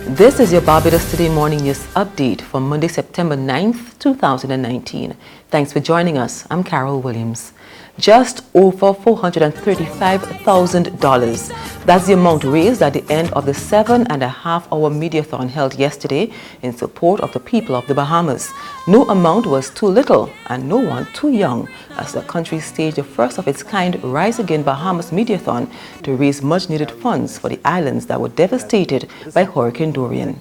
This is your Barbados Today Morning News Update for Monday, September 9th, 2019. Thanks for joining us. I'm Carol Williams. Just over $435,000. That's the amount raised at the end of the 7.5-hour mediathon held yesterday in support of the people of the Bahamas. No amount was too little and no one too young as the country staged the first of its kind Rise Again Bahamas mediathon to raise much-needed funds for the islands that were devastated by Hurricane Dorian.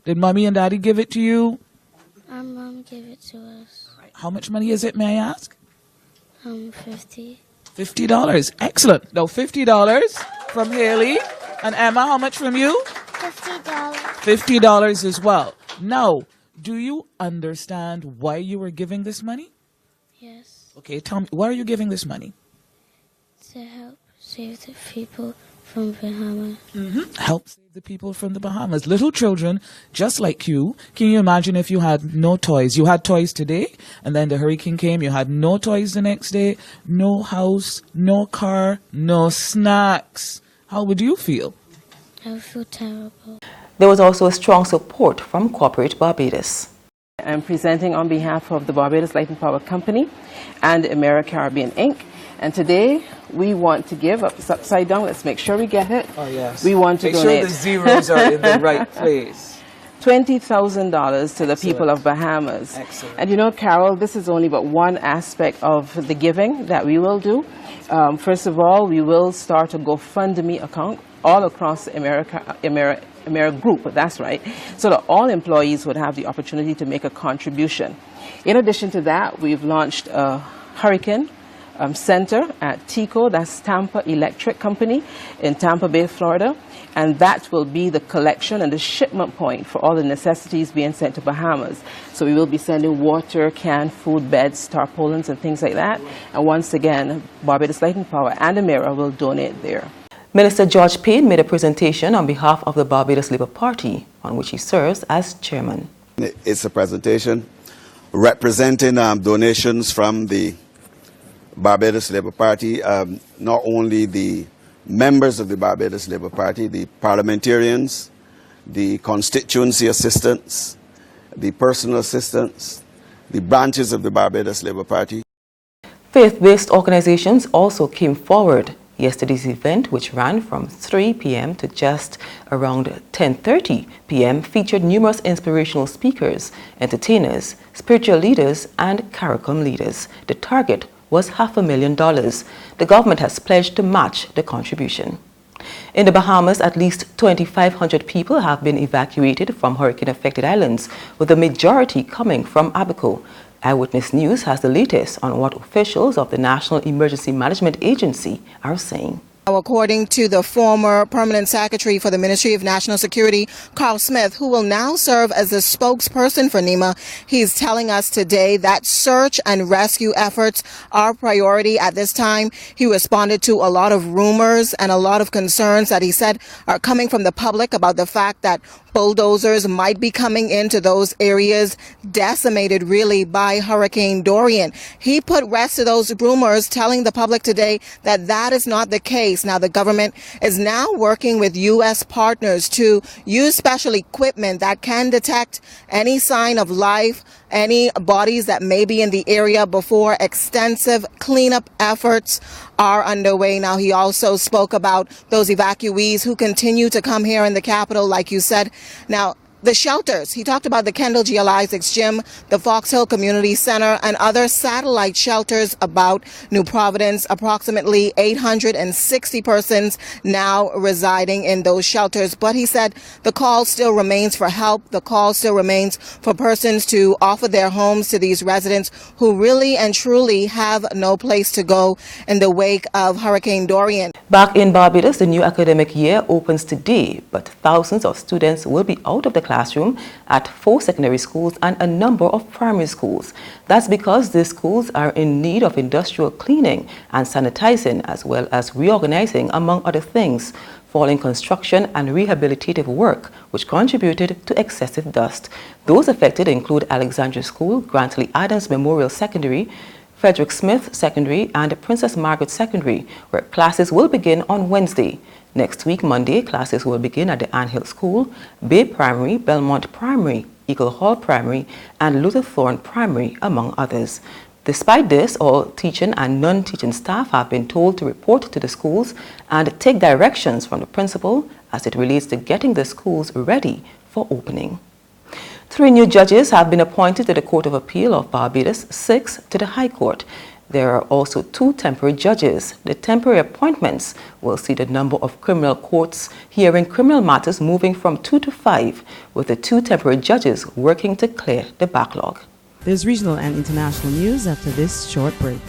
Did Mommy and Daddy give it to you? Our mom gave it to us. How much money is it, may I ask? 50. $50. Excellent. Now, $50 from Haley. And Emma, how much from you? $50. $50 as well. Now, do you understand why you were giving this money? Yes. Okay, tell me, why are you giving this money? To help save the people from Bahamas. Help save the people from the Bahamas. Little children, just like you. Can you imagine if you had no toys? You had toys today, and then the hurricane came. You had no toys the next day, no house, no car, no snacks. How would you feel? I would feel terrible. There was also a strong support from corporate Barbados. I'm presenting on behalf of the Barbados Light and Power Company and AmeriCaribbean Inc. And today we want to give up. It's upside down. Let's make sure we get it. Oh, yes. We want to Make donate sure the zeros are in the right place. $20,000 to the people of Bahamas. Excellent. And you know, Carol, this is only but one aspect of the giving that we will do. First of all, we will start a GoFundMe account all across America Group, that's right, so that all employees would have the opportunity to make a contribution. In addition to that, we've launched a hurricane center at TECO, that's Tampa Electric Company in Tampa Bay, Florida, and that will be the collection and the shipment point for all the necessities being sent to Bahamas. So we will be sending water, canned food, beds, tarpaulins, and things like that. And once again, Barbados Light and Power and Emera will donate there. Minister George Payne made a presentation on behalf of the Barbados Labour Party, on which he serves as chairman. It's a presentation representing donations from the Barbados Labour Party, not only the members of the Barbados Labour Party, the parliamentarians, the constituency assistants, the personal assistants, the branches of the Barbados Labour Party. Faith-based organizations also came forward. Yesterday's event, which ran from 3 p.m. to just around 10:30 p.m., featured numerous inspirational speakers, entertainers, spiritual leaders, and CARICOM leaders. The target was $500,000. The government has pledged to match the contribution. In the Bahamas, at least 2,500 people have been evacuated from hurricane-affected islands, with the majority coming from Abaco. Eyewitness News has the latest on what officials of the National Emergency Management Agency are saying. According to the former permanent secretary for the Ministry of National Security, Carl Smith, who will now serve as the spokesperson for NEMA, he's telling us today that search and rescue efforts are priority at this time. He responded to a lot of rumors and a lot of concerns that he said are coming from the public about the fact that bulldozers might be coming into those areas decimated really by Hurricane Dorian. He put rest to those rumors, telling the public today that that is not the case. Now, the government is now working with U.S. partners to use special equipment that can detect any sign of life, any bodies that may be in the area before extensive cleanup efforts are underway. Now, he also spoke about those evacuees who continue to come here in the capital, like you said. Now, the shelters, he talked about the Kendall G. L. Isaacs Gym, the Fox Hill Community Center, and other satellite shelters about New Providence. Approximately 860 persons now residing in those shelters. But he said the call still remains for help. The call still remains for persons to offer their homes to these residents who really and truly have no place to go in the wake of Hurricane Dorian. Back in Barbados, the new academic year opens today, but thousands of students will be out of the classroom at 4 secondary schools and a number of primary schools. That's because these schools are in need of industrial cleaning and sanitizing, as well as reorganizing, among other things, following construction and rehabilitative work, which contributed to excessive dust. Those affected include Alexandria School, Grantley Adams Memorial Secondary, Frederick Smith Secondary and Princess Margaret Secondary, where classes will begin on Wednesday. Next week, Monday, classes will begin at the Anthill School, Bay Primary, Belmont Primary, Eagle Hall Primary, and Luther Thorne Primary, among others. Despite this, all teaching and non-teaching staff have been told to report to the schools and take directions from the principal as it relates to getting the schools ready for opening. 3 new judges have been appointed to the Court of Appeal of Barbados, 6 to the High Court. There are also 2 temporary judges. The temporary appointments will see the number of criminal courts hearing criminal matters moving from 2 to 5, with the 2 temporary judges working to clear the backlog. There's regional and international news after this short break.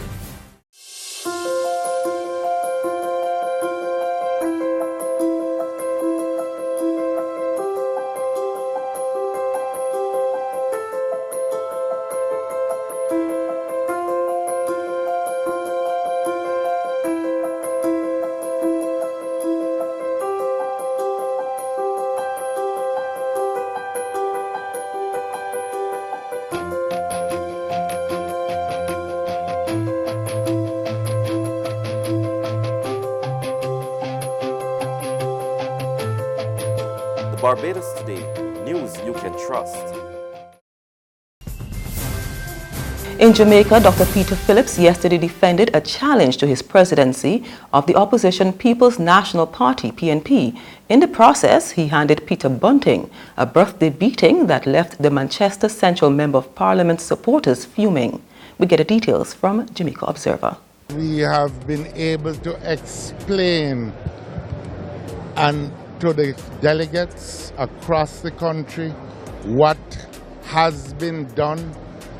Barbados Today, news you can trust. In Jamaica, Dr. Peter Phillips yesterday defended a challenge to his presidency of the opposition People's National Party, PNP. In the process, he handed Peter Bunting a birthday beating that left the Manchester Central Member of Parliament's supporters fuming. We get the details from Jamaica Observer. We have been able to explain to the delegates across the country what has been done,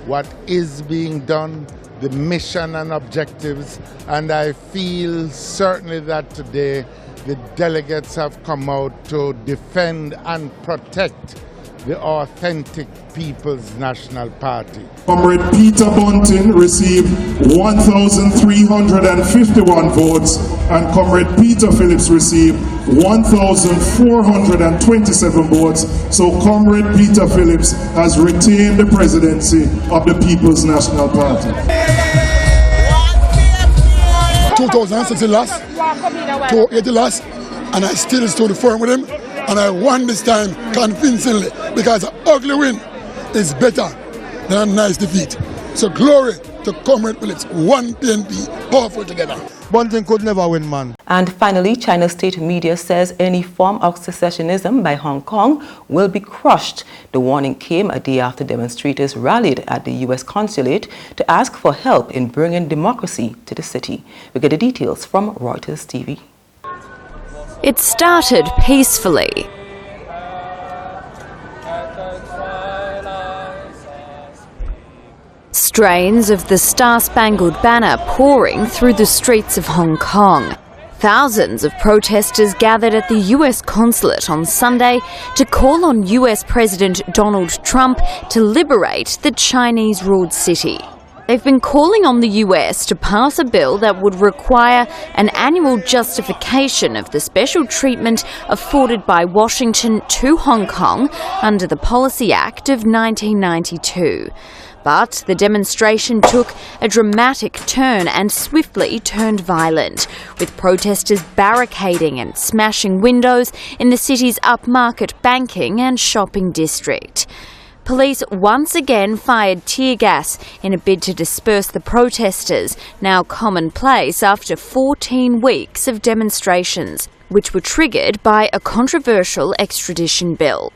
what is being done, the mission and objectives, and I feel certainly that today the delegates have come out to defend and protect the authentic People's National Party. Comrade Peter Bunting received 1,351 votes and Comrade Peter Phillips received 1,427 votes. So Comrade Peter Phillips has retained the presidency of the People's National Party. 2006 he lost, 2008 he lost, and I still stood firm with him, and I won this time convincingly because an ugly win is better than a nice defeat. So glory to Comrade Phillips, one PNP, powerful together. Bunting could never win, man. And finally, China's state media says any form of secessionism by Hong Kong will be crushed. The warning came a day after demonstrators rallied at the U.S. consulate to ask for help in bringing democracy to the city. We get the details from Reuters TV. It started peacefully. Strains of the Star-Spangled Banner pouring through the streets of Hong Kong. Thousands of protesters gathered at the US consulate on Sunday to call on US President Donald Trump to liberate the Chinese-ruled city. They've been calling on the US to pass a bill that would require an annual justification of the special treatment afforded by Washington to Hong Kong under the Policy Act of 1992. But the demonstration took a dramatic turn and swiftly turned violent, with protesters barricading and smashing windows in the city's upmarket banking and shopping district. Police once again fired tear gas in a bid to disperse the protesters, now commonplace after 14 weeks of demonstrations, which were triggered by a controversial extradition bill.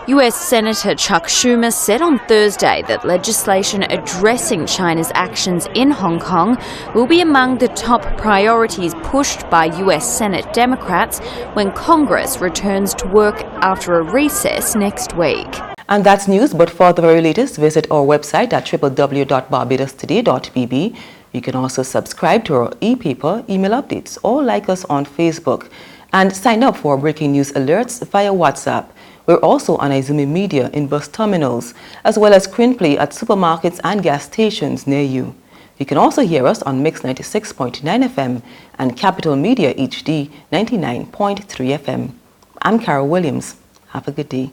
US Senator Chuck Schumer said on Thursday that legislation addressing China's actions in Hong Kong will be among the top priorities pushed by US Senate Democrats when Congress returns to work after a recess next week. And that's news, but for the very latest, visit our website at www.barbadostoday.bb. You can also subscribe to our e-paper, email updates, or like us on Facebook. And sign up for breaking news alerts via WhatsApp. We're also on Izumi Media in bus terminals, as well as screenplay at supermarkets and gas stations near you. You can also hear us on Mix 96.9 FM and Capital Media HD 99.3 FM. I'm Carol Williams. Have a good day.